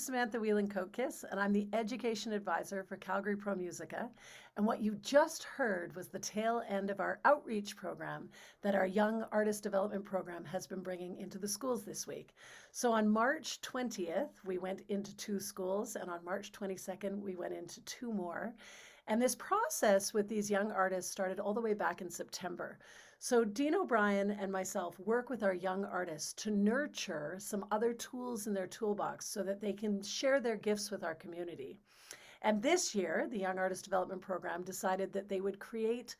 Samantha Whelan-Kokiss, and I'm the Education Advisor for Calgary Pro Musica. And what you just heard was the tail end of our outreach program that our Young Artist Development Program has been bringing into the schools this week. So on March 20th, we went into 2 schools, and on March 22nd, we went into 2 more. And this process with these young artists started all the way back in September. So Dean O'Brien and myself work with our young artists to nurture some other tools in their toolbox so that they can share their gifts with our community. And this year, the Young Artist Development Program decided that they would create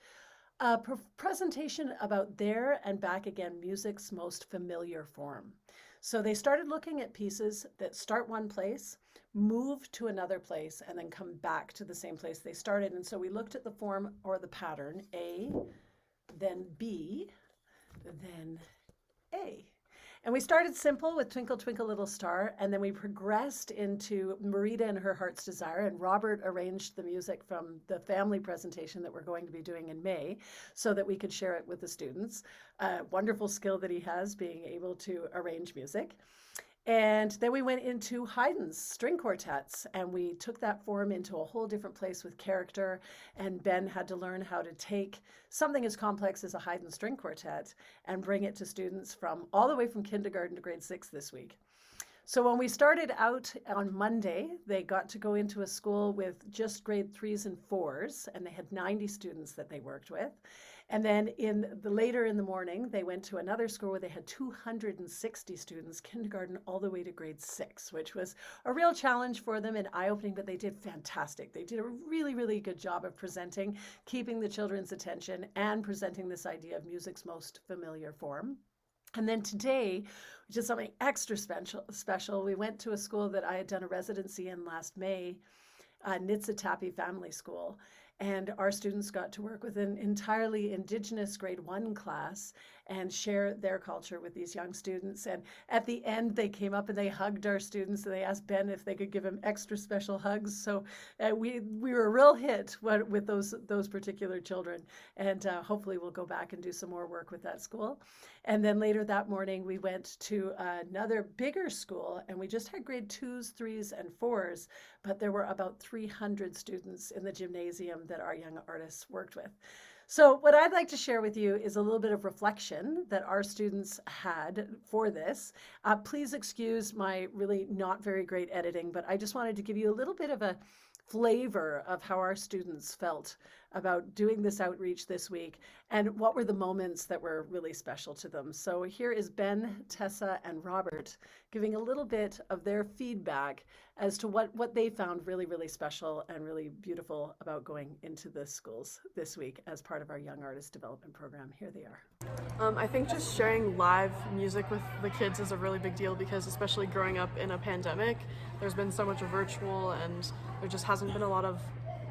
a presentation about their and back again music's most familiar form. So they started looking at pieces that start one place, move to another place, and then come back to the same place they started. And so we looked at the form or the pattern, A, then B, then A. And we started simple with Twinkle, Twinkle, Little Star, and then we progressed into Marita and Her Heart's Desire, and Robert arranged the music from the family presentation that we're going to be doing in May so that we could share it with the students. A wonderful skill that he has, being able to arrange music. And then we went into Haydn's string quartets, and we took that form into a whole different place with character, and Ben had to learn how to take something as complex as a Haydn string quartet and bring it to students from all the way from kindergarten to grade 6 this week. So when we started out on Monday, they got to go into a school with just grade 3s and 4s, and they had 90 students that they worked with. And then later in the morning, they went to another school where they had 260 students, kindergarten all the way to grade 6, which was a real challenge for them and eye-opening, but they did fantastic. They did a really, really good job of presenting, keeping the children's attention, and presenting this idea of music's most familiar form. And then today, which is something extra special, we went to a school that I had done a residency in last May, YADP Family School. And our students got to work with an entirely Indigenous grade 1 class and share their culture with these young students. And at the end, they came up and they hugged our students, and they asked Ben if they could give him extra special hugs. So we were a real hit with those particular children. And hopefully we'll go back and do some more work with that school. And then later that morning, we went to another bigger school, and we just had grade 2s, 3s, and 4s, but there were about 300 students in the gymnasium that our young artists worked with. So what I'd like to share with you is a little bit of reflection that our students had for this. Please excuse my really not very great editing, but I just wanted to give you a little bit of a flavor of how our students felt about doing this outreach this week and what were the moments that were really special to them. So here is Ben, Tessa, and Robert giving a little bit of their feedback as to what they found really, really special and really beautiful about going into the schools this week as part of our Young Artist Development Program. Here they are. I think just sharing live music with the kids is a really big deal because especially growing up in a pandemic, there's been so much virtual and there just hasn't been a lot of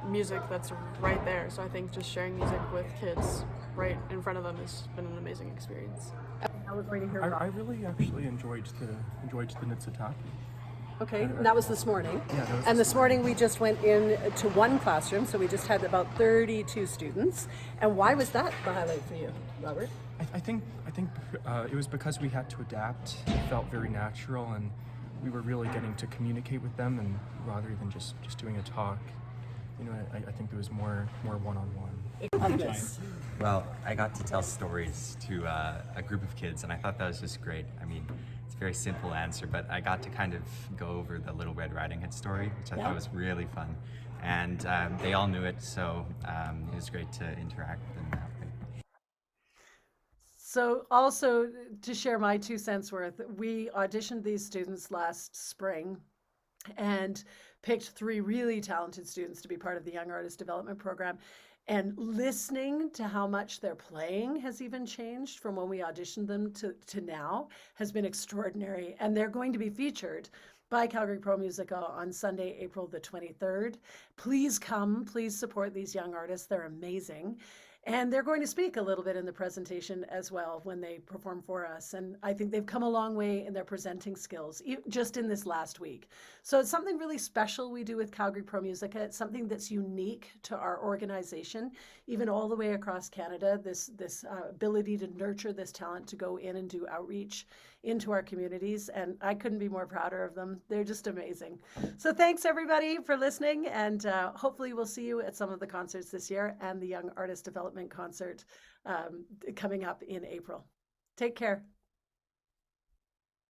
music that's right there. So I think just sharing music with kids right in front of them has been an amazing experience. I really actually enjoyed the Musica. Okay, and that was this morning. Yeah, that was and this morning we just went into one classroom, so we just had about 32 students. And why was that the highlight for you, Robert? I think it was because we had to adapt. It felt very natural, and we were really getting to communicate with them, and rather than just doing a talk, you know, I think it was more one-on-one. Well, I got to tell stories to a group of kids, and I thought that was just great. I mean, it's a very simple answer, but I got to kind of go over the Little Red Riding Hood story, which I thought was really fun. And they all knew it, so it was great to interact with them that way. So also to share my 2 cents worth, we auditioned these students last spring and picked 3 really talented students to be part of the Young Artist Development Program. And listening to how much their playing has even changed from when we auditioned them to now has been extraordinary. And they're going to be featured by Calgary Pro Musica on Sunday, April the 23rd. Please come, please support these young artists. They're amazing. And they're going to speak a little bit in the presentation as well when they perform for us. And I think they've come a long way in their presenting skills, just in this last week. So it's something really special we do with Calgary Pro Musica. It's something that's unique to our organization, even all the way across Canada, this ability to nurture this talent to go in and do outreach into our communities. And I couldn't be more prouder of them. They're just amazing. So thanks everybody for listening. And hopefully we'll see you at some of the concerts this year and the Young Artist Development Concert coming up in April. Take care.